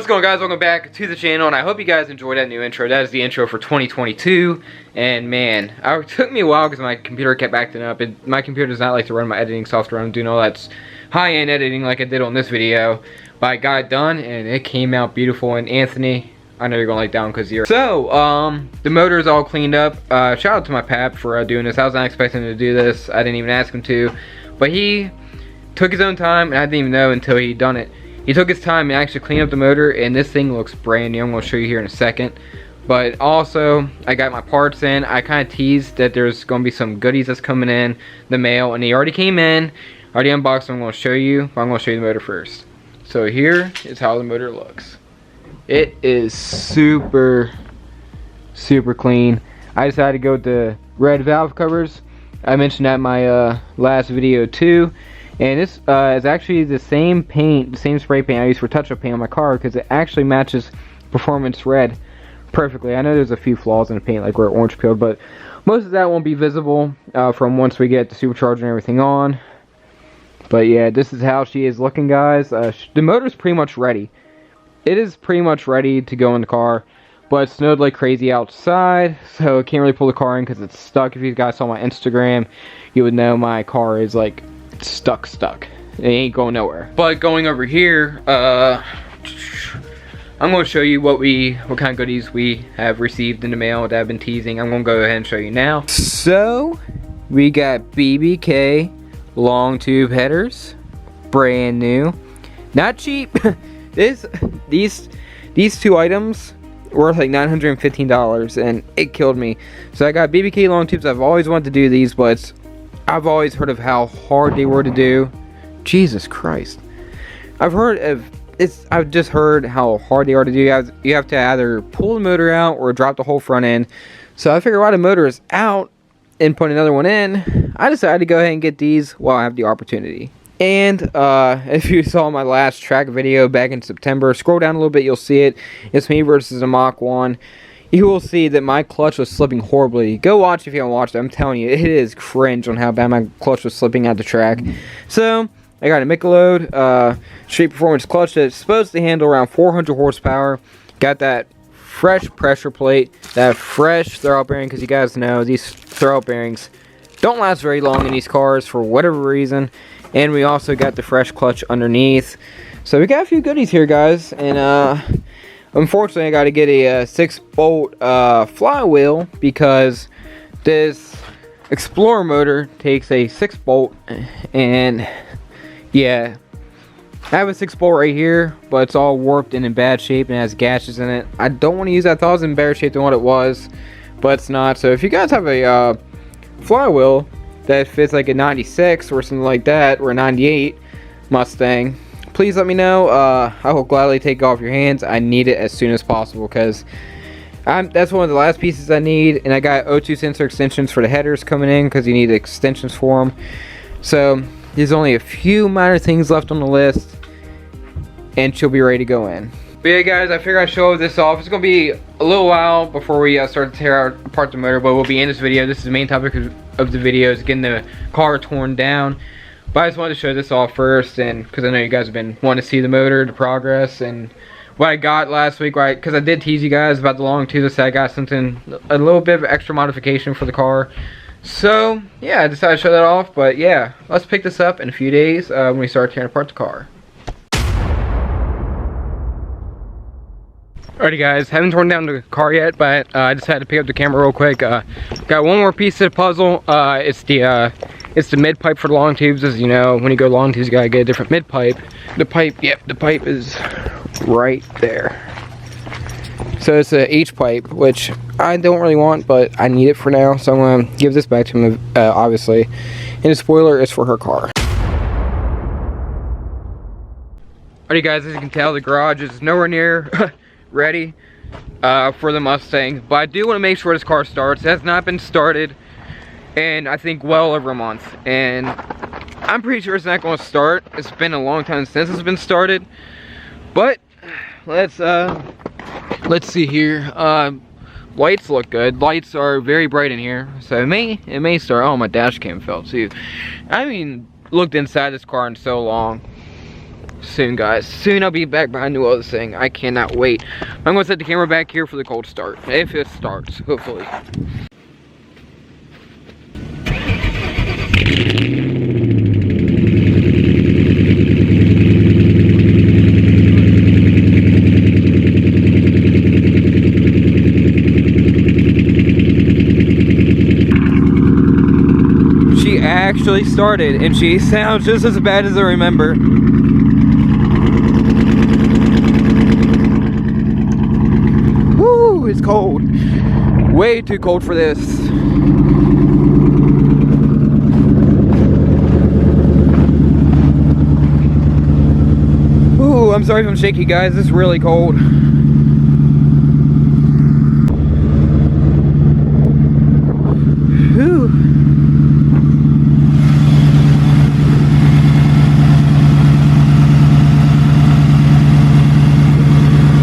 going on, guys? Welcome back to the channel, and I hope you guys enjoyed that new intro. That is the intro for 2022, and man, it took me a while because my computer kept acting up. My computer does not like to run my editing software. I'm doing all that high-end editing like I did on this video, but I got it done, and it came out beautiful. And Anthony, I know you're gonna like that one because you're... So, the motor is all cleaned up. Shout out to my pap for doing this. I was not expecting him to do this. I didn't even ask him to, but he took his own time, and I didn't even know until he done it. He took his time and actually cleaned up the motor, and this thing looks brand new. I'm going to show you here in a second. But also, I got my parts in. I kind of teased that there's going to be some goodies that's coming in the mail, and they already came in. Already unboxed them. I'm going to show you, but I'm going to show you the motor first. So here is how the motor looks. It is super clean. I decided to go with the red valve covers. I mentioned that in my last video too. And this is actually the same paint, the same spray paint I used for touch-up paint on my car, because it actually matches Performance Red perfectly. I know there's a few flaws in the paint, like where orange peeled, but most of that won't be visible from once we get the supercharger and everything on. But yeah, this is how she is looking, guys. The motor's pretty much ready. It is pretty much ready to go in the car, but it snowed like crazy outside, so I can't really pull the car in because it's stuck. If you guys saw my Instagram, you would know my car is like stuck. It ain't going nowhere. But going over here, I'm going to show you what kind of goodies we have received in the mail that I've been teasing. I'm going to go ahead and show you now. So we got BBK long tube headers, brand new, not cheap. These two items worth like $915, and it killed me. So I got BBK long tubes. I've always wanted to do these, but I've always heard of how hard they were to do. Jesus Christ. I've just heard how hard they are to do. You have to either pull the motor out or drop the whole front end. So I figured while the motor is out and put another one in, I decided to go ahead and get these while I have the opportunity. And if you saw my last track video back in September, scroll down a little bit, you'll see it. It's me versus a Mach 1. You will see that my clutch was slipping horribly. Go watch if you haven't watched it. I'm telling you, it is cringe on how bad my clutch was slipping at the track. So I got a Michelob Street Performance clutch that's supposed to handle around 400 horsepower. Got that fresh pressure plate, that fresh throwout bearing, because you guys know these throwout bearings don't last very long in these cars for whatever reason. And we also got the fresh clutch underneath. So we got a few goodies here, guys. And unfortunately, I got to get a 6-bolt flywheel, because this Explorer motor takes a 6-bolt, and yeah, I have a 6-bolt right here, but it's all warped and in bad shape and has gashes in it. I don't want to use that. I thought it was in better shape than what it was, but it's not. So if you guys have a flywheel that fits like a 96 or something like that, or a 98 Mustang, please let me know. I will gladly take it off your hands. I need it as soon as possible, because that's one of the last pieces I need. And I got O2 sensor extensions for the headers coming in, because you need extensions for them. So there's only a few minor things left on the list, and she'll be ready to go in. But yeah, guys, I figured I'd show this off. It's going to be a little while before we start to tear apart the motor, but we'll be in this video. This is the main topic of the video, is getting the car torn down. But I just wanted to show this off first, and because I know you guys have been wanting to see the motor, the progress, and what I got last week, right? Because I did tease you guys about the long tube. So I got something, a little bit of extra modification for the car. So yeah, I decided to show that off. But yeah, let's pick this up in a few days when we start tearing apart the car. Alrighty, guys, haven't torn down the car yet, but I just had to pick up the camera real quick. Got one more piece of the puzzle. It's the mid pipe for the long tubes. As you know, when you go long tubes, you gotta get a different mid pipe. The pipe is right there. So it's a H pipe, which I don't really want, but I need it for now. So I'm gonna give this back to him, obviously. And the spoiler is for her car. Alrighty, guys, as you can tell, the garage is nowhere near ready for the Mustang, but I do want to make sure this car starts. It has not been started in, I think, well over a month, and I'm pretty sure it's not going to start. It's been a long time since it's been started, but let's see here. Lights look good. Lights are very bright in here, so it may start. Oh, my dash cam fell too. I mean, looked inside this car in so long. soon, guys. Soon I'll be back behind the wheel of this thing. I cannot wait. I'm gonna set the camera back here for the cold start, if it starts, hopefully. She actually started, and she sounds just as bad as I remember. Woo, it's cold. Way too cold for this. Ooh, I'm sorry if I'm shaky, guys. It's really cold. Whew.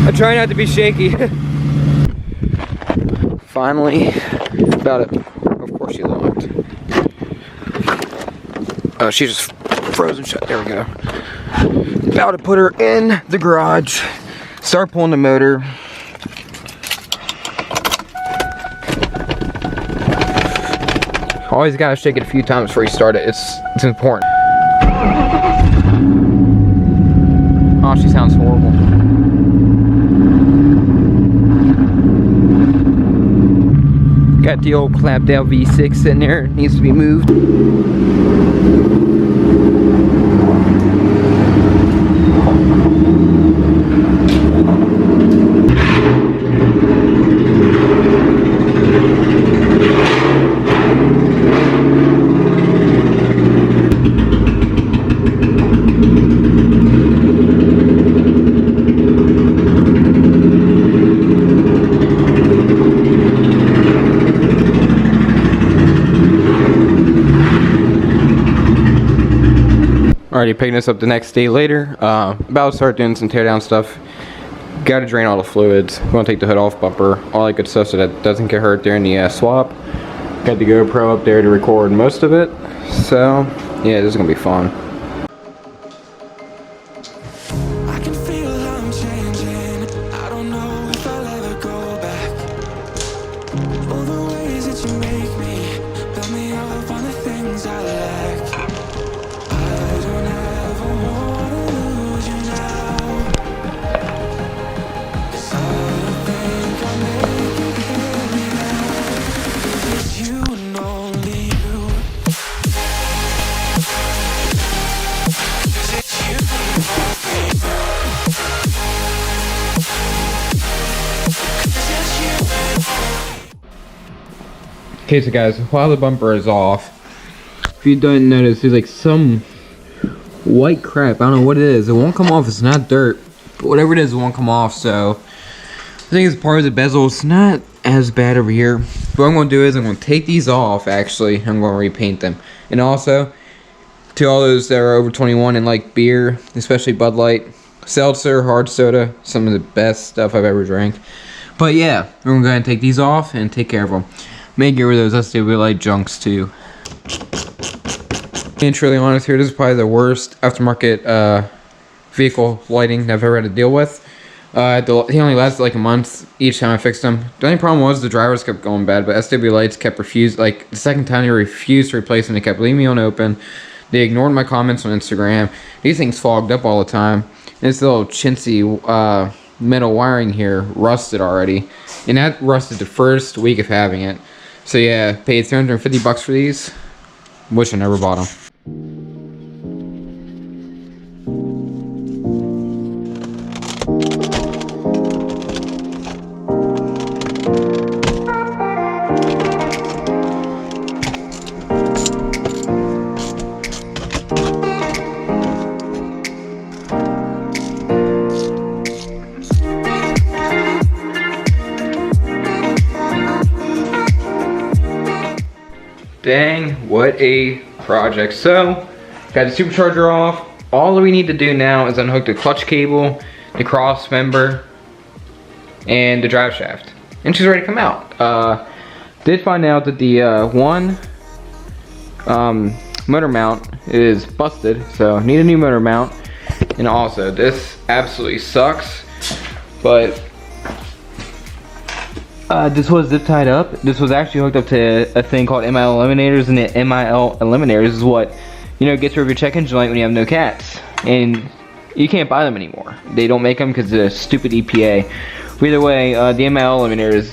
I try not to be shaky. Finally, about it. Of course she locked. Oh, she just frozen shut. There we go. About to put her in the garage. Start pulling the motor. Always gotta shake it a few times before you start it. It's important. Oh, she sounds horrible. Got the old clapped out V6 sitting there. It needs to be moved. Already picking this up the next day later. About to start doing some teardown stuff. Got to drain all the fluids. We're gonna take the hood off, bumper, all that good stuff, so that doesn't get hurt during the swap. Got the GoPro up there to record most of it. So yeah, this is gonna be fun. I can feel I'm changing. I don't know if I'll ever go back. All the ways that you make me, build me up on the things I lack. I don't ever wanna lose you now. 'Cause I don't think I'll make it here without. 'Cause it's you and only you. 'Cause it's you and only you. 'Cause it's you and only you. Okay, so guys, while the bumper is off, if you don't notice, there's like some white crap. I don't know what it is. It won't come off. It's not dirt, but whatever it is, it won't come off. So I think it's part of the bezel. It's not as bad over here. But what I'm going to do is I'm going to take these off. Actually, I'm going to repaint them. And also, to all those that are over 21 and like beer, especially Bud Light, seltzer, hard soda, some of the best stuff I've ever drank. But yeah, we're going to go ahead and take these off and take care of them. May get rid of those SW light junks too. Being truly honest here, this is probably the worst aftermarket vehicle lighting I've ever had to deal with. He only lasted like a month each time I fixed them. The only problem was the drivers kept going bad, but SW lights kept like the second time they refused to replace them, they kept leaving me on open. They ignored my comments on Instagram. These things fogged up all the time. And this little chintzy metal wiring here rusted already. And that rusted the first week of having it. So yeah, paid $350 for these. Wish I never bought them. Dang, what a project. So, got the supercharger off. All we need to do now is unhook the clutch cable, the cross member, and the drive shaft. And she's ready to come out. Did find out that the one motor mount is busted, so need a new motor mount. And also, this absolutely sucks, but this was zip tied up. This was actually hooked up to a thing called MIL eliminators, and the MIL eliminators is what, you know, gets rid of your check engine light when you have no cats. And you can't buy them anymore. They don't make them because of the stupid EPA. Either way, the MIL eliminator is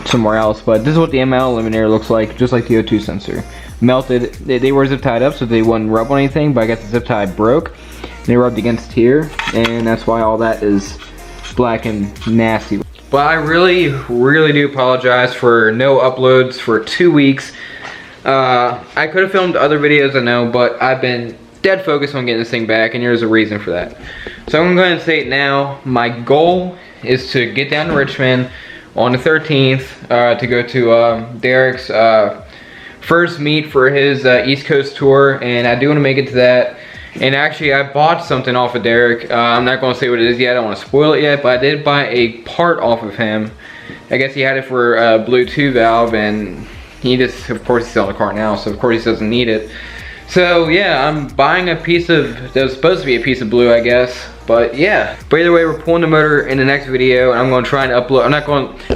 somewhere else, but this is what the MIL eliminator looks like, just like the O2 sensor. Melted. They were zip tied up so they wouldn't rub on anything, but I guess the zip tie broke. And they rubbed against here, and that's why all that is black and nasty. But I really do apologize for no uploads for 2 weeks. I could have filmed other videos, I know, but I've been dead focused on getting this thing back, and there's a reason for that. So I'm going to say it now. My goal is to get down to Richmond on the 13th to go to Derek's first meet for his East Coast tour, and I do want to make it to that. And actually, I bought something off of Derek. I'm not going to say what it is yet. I don't want to spoil it yet, but I did buy a part off of him. I guess he had it for a Bluetooth valve, and he just, of course, he's selling the car now, so of course he doesn't need it. So yeah, I'm buying a piece of, that was supposed to be a piece of blue, I guess. But yeah. But either way, we're pulling the motor in the next video, and I'm going to try and upload. I'm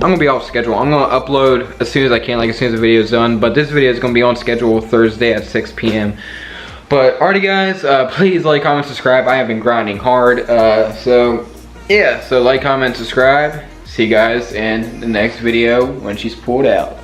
going to be off schedule. I'm going to upload as soon as I can, like as soon as the video is done. But this video is going to be on schedule Thursday at 6 p.m. But alrighty guys, please like, comment, subscribe. I have been grinding hard. So yeah, so like, comment, subscribe. See you guys in the next video when she's pulled out.